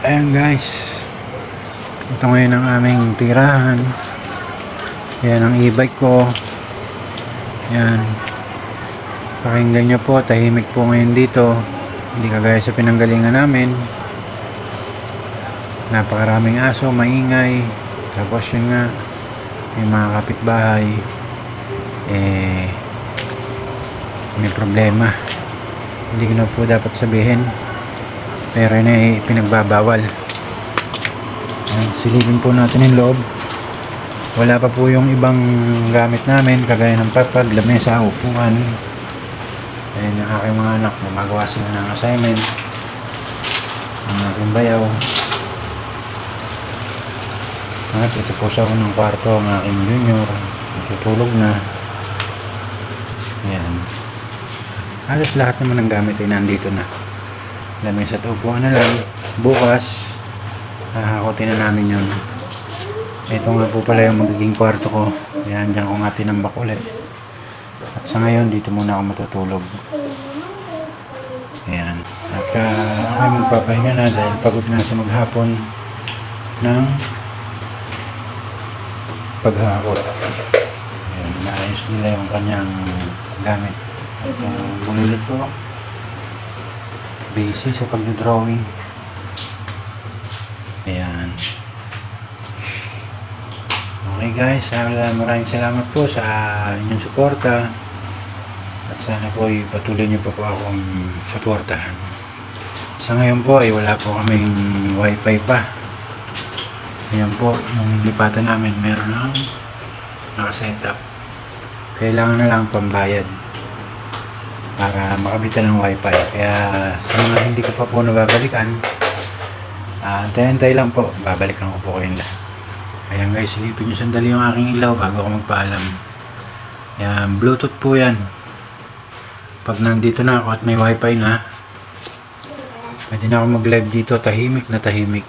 Ayan guys, ito ngayon ang aming tirahan. Yan ang e-bike ko. Yan, pakinggan nyo po, tahimik po ngayon dito, hindi kagaya sa pinanggalingan namin. Napakaraming aso, maingay. Tapos yun nga, may mga kapitbahay may problema. Hindi ko na po dapat sabihin, pero yun ay pinagbabawal. Silipin po natin yung loob. Wala pa po yung ibang gamit namin, kagaya ng papag, lamesa, upuan. Ayan yung aking mga anak, gumagawa sila ng assignment. Ang aking bayaw. At ito po sa unang kwarto, ang aking junior, natutulog na. Ayan, halos lahat naman ng gamit ay nandito na. Lamesa at upuan na lang. Bukas hahakotin na namin yun. Ito nga po pala yung magiging kwarto ko. Ayan, dyan ko nga tinambak ulit. At sa ngayon, dito muna ako matutulog. Ayan. At ako ay magpapahinga na dahil pagod na sa maghapon ng paghakot. Ayan, naayos nila yung kanyang gamit. At bulilit ko, busy sa pagdodrawing. Ayan. Okay guys, maraming salamat po sa inyong suporta. At sana po ipatuloy niyo pa po akong suportahan. Sa ngayon po ay wala po kaming wifi pa. Ayan po, yung lipatan namin meron lang nakasetup. Kailangan na lang pambayad para makabitan ng wifi. Kaya sa mga hindi ko pa po nababalikan, antay-antay lang po, babalikan ko po kayong lahat. Ayan guys, silipin nyo sandali yung aking ilaw bago ako magpaalam. Ayan, bluetooth po yan. Pag nandito na ako at may wifi na, pwede na ako mag live dito, tahimik na tahimik.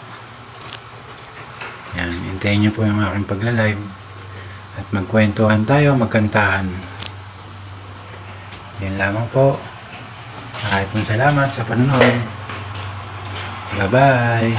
Ayan, hintayin nyo po yung aking pagla-live at magkwentuhan tayo, magkantahan. Yan lamang po. Maraming salamat sa panonood. Bye bye.